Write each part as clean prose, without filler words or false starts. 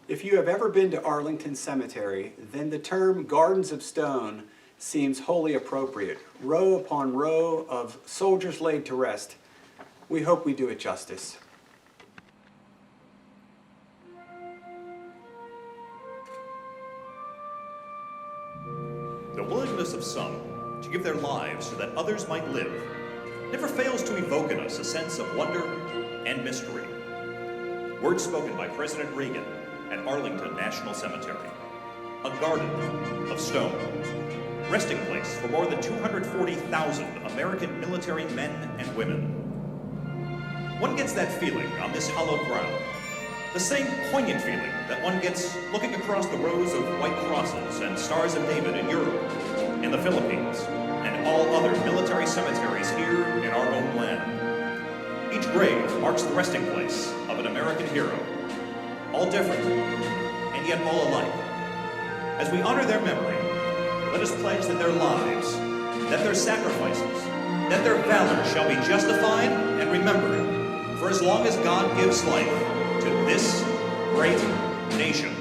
If you have ever been to Arlington Cemetery, then the term Gardens of Stone seems wholly appropriate. Row upon row of soldiers laid to rest. We hope we do it justice. The willingness of some to give their lives so that others might live never fails to evoke in us a sense of wonder and mystery. Words spoken by President Reagan at Arlington National Cemetery. A garden of stone. Resting place for more than 240,000 American military men and women. One gets that feeling on this hallowed ground. The same poignant feeling that one gets looking across the rows of white crosses and stars of David in Europe, in the Philippines, and all other military cemeteries here in our own land. Each grave marks the resting place of an American hero, all different, and yet all alike. As we honor their memory, let us pledge that their lives, that their sacrifices, that their valor shall be justified and remembered for as long as God gives life to this great nation.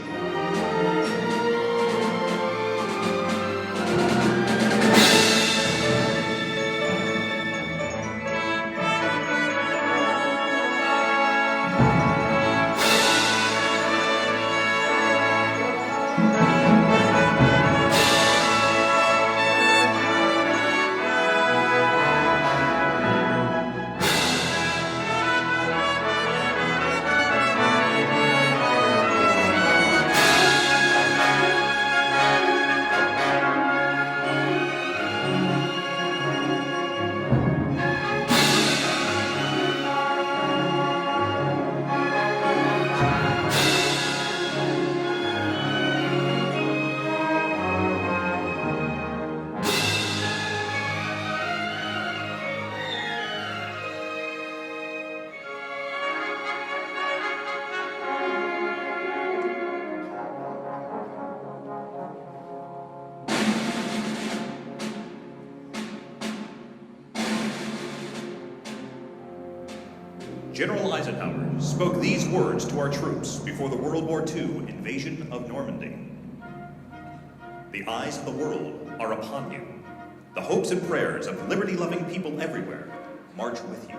General Eisenhower spoke these words to our troops before the World War II invasion of Normandy. The eyes of the world are upon you. The hopes and prayers of liberty-loving people everywhere march with you.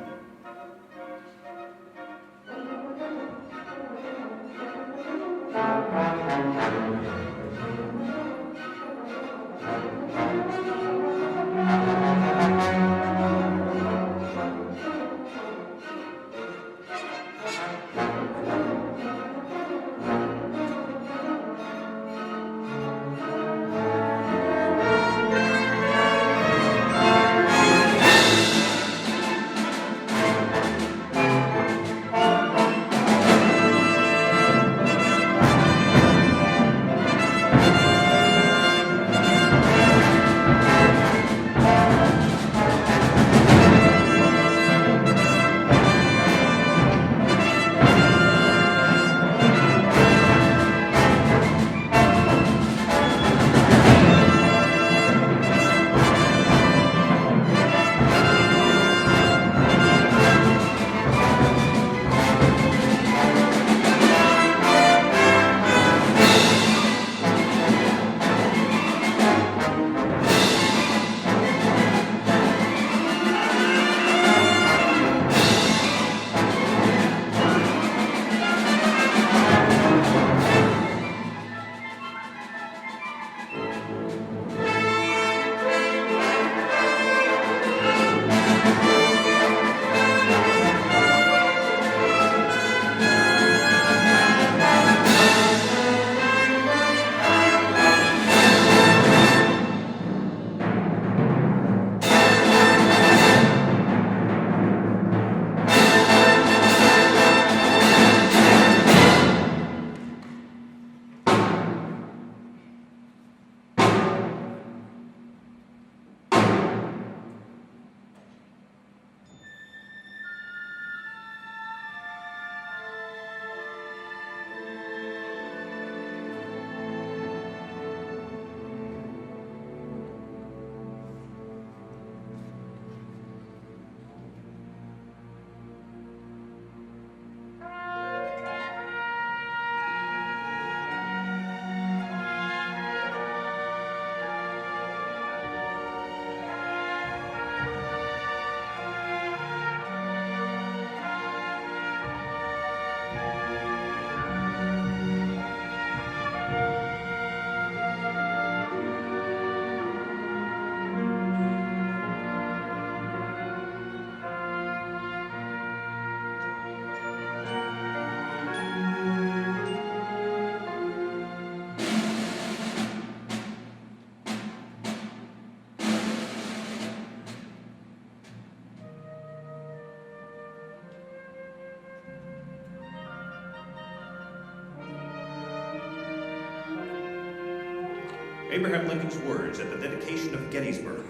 Abraham Lincoln's words at the dedication of Gettysburg,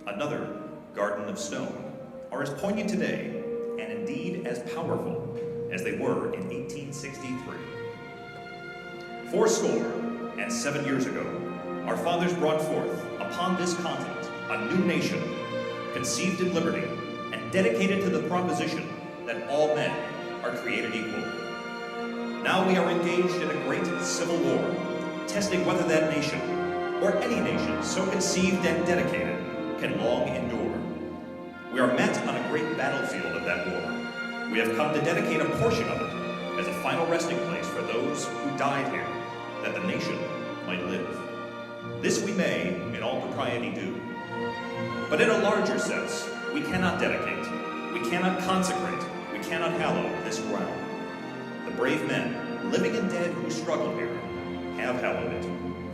another garden of stone, are as poignant today, and indeed as powerful, as they were in 1863. 77 years ago, our fathers brought forth upon this continent a new nation, conceived in liberty, and dedicated to the proposition that all men are created equal. Now we are engaged in a great civil war, testing whether that nation, or any nation so conceived and dedicated, can long endure. We are met on a great battlefield of that war. We have come to dedicate a portion of it as a final resting place for those who died here, that the nation might live. This we may, in all propriety, do. But in a larger sense, we cannot dedicate, we cannot consecrate, we cannot hallow this ground. The brave men, living and dead, who struggle here, have hallowed it,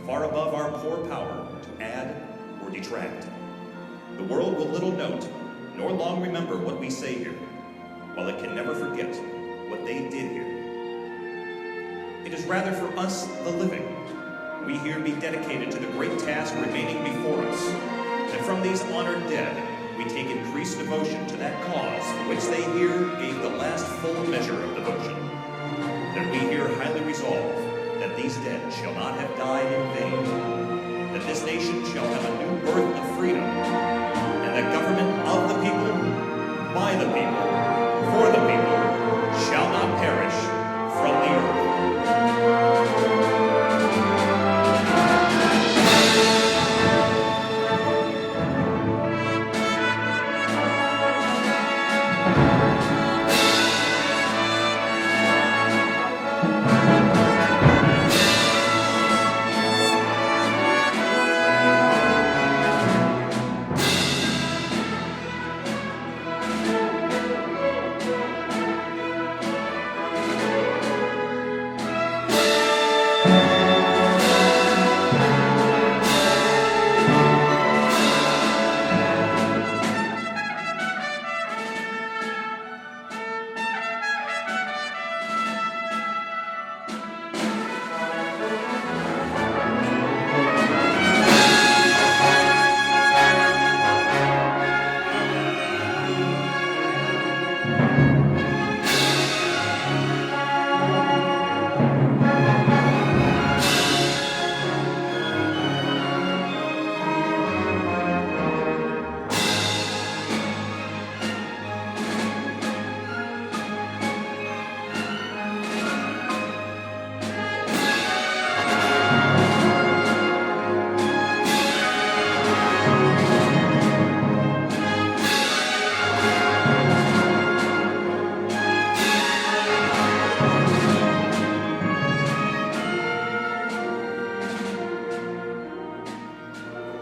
far above our poor power to add or detract. The world will little note, nor long remember what we say here, while it can never forget what they did here. It is rather for us, the living, we here be dedicated to the great task remaining before us, and from these honored dead, we take increased devotion to that cause for which they here gave the last full measure of devotion, that we here highly resolve that these dead shall not have died in vain, that this nation shall have a new birth of freedom, and that government of the people, by the people, for the people, shall not perish from the earth.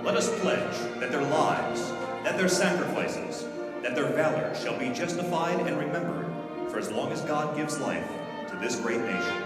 Let us pledge that their lives, that their sacrifices, that their valor shall be justified and remembered for as long as God gives life to this great nation.